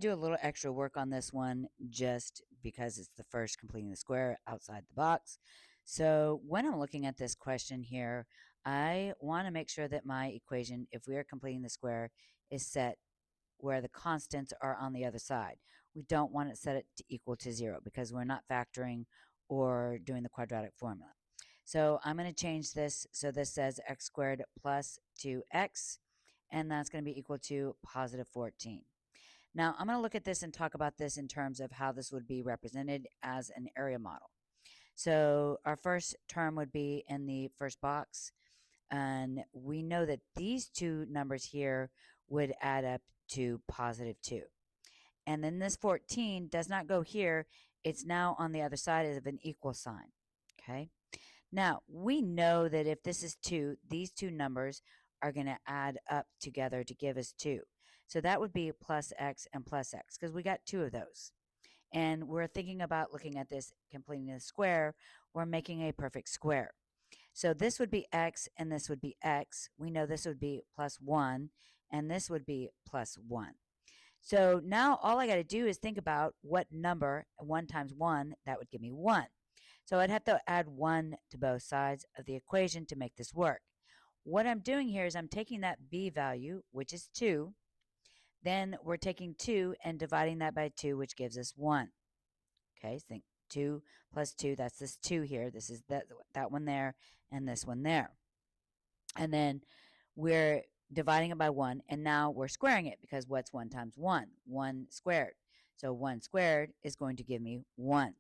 Do a little extra work on this one just because it's the first completing the square outside the box. So when I'm looking at this question here, I want to make sure that my equation, if we are completing the square, is set where the constants are on the other side. We don't want it set it to equal to 0 because we're not factoring or doing the quadratic formula. So I'm going to change this. So this says x squared plus 2x, and that's going to be equal to positive 14. Now I'm going to look at this and talk about this in terms of how this would be represented as an area model. So our first term would be in the first box, and we know that these two numbers here would add up to positive 2. And then this 14 does not go here. It's now on the other side of an equal sign. Okay. Now, we know that if this is 2, these two numbers are going to add up together to give us 2. So that would be plus x and plus x because we got two of those. And we're thinking about looking at this, completing the square, we're making a perfect square. So this would be x and this would be x. We know this would be plus 1 and this would be plus 1. So now all I got to do is think about what number, 1 times 1, that would give me 1. So I'd have to add 1 to both sides of the equation to make this work. What I'm doing here is I'm taking that b value, which is 2, then we're taking 2 and dividing that by 2, which gives us 1. Okay, so think 2 plus 2, that's this 2 here. This is that one there and this one there. And then we're dividing it by 1, and now we're squaring it because what's 1 times 1? 1 squared. So 1 squared is going to give me 1.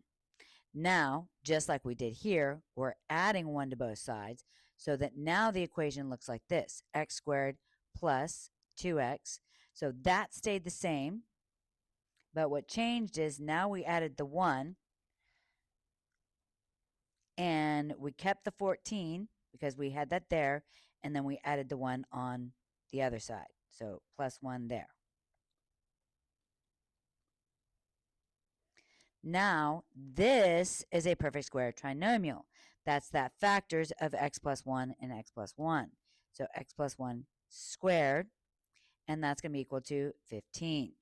Now, just like we did here, we're adding 1 to both sides so that now the equation looks like this, x squared plus 2x. So that stayed the same, but what changed is now we added the 1 and we kept the 14 because we had that there, and then we added the 1 on the other side. So plus 1 there. Now, this is a perfect square trinomial. That's that factors of x plus 1 and x plus 1. So x plus 1 squared, and that's going to be equal to 15.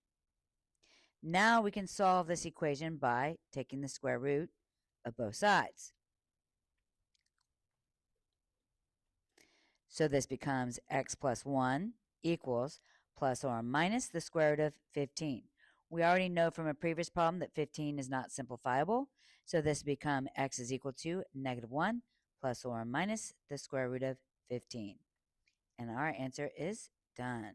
Now we can solve this equation by taking the square root of both sides. So this becomes x plus 1 equals plus or minus the square root of 15. We already know from a previous problem that 15 is not simplifiable. So this becomes x is equal to negative 1 plus or minus the square root of 15. And our answer is done.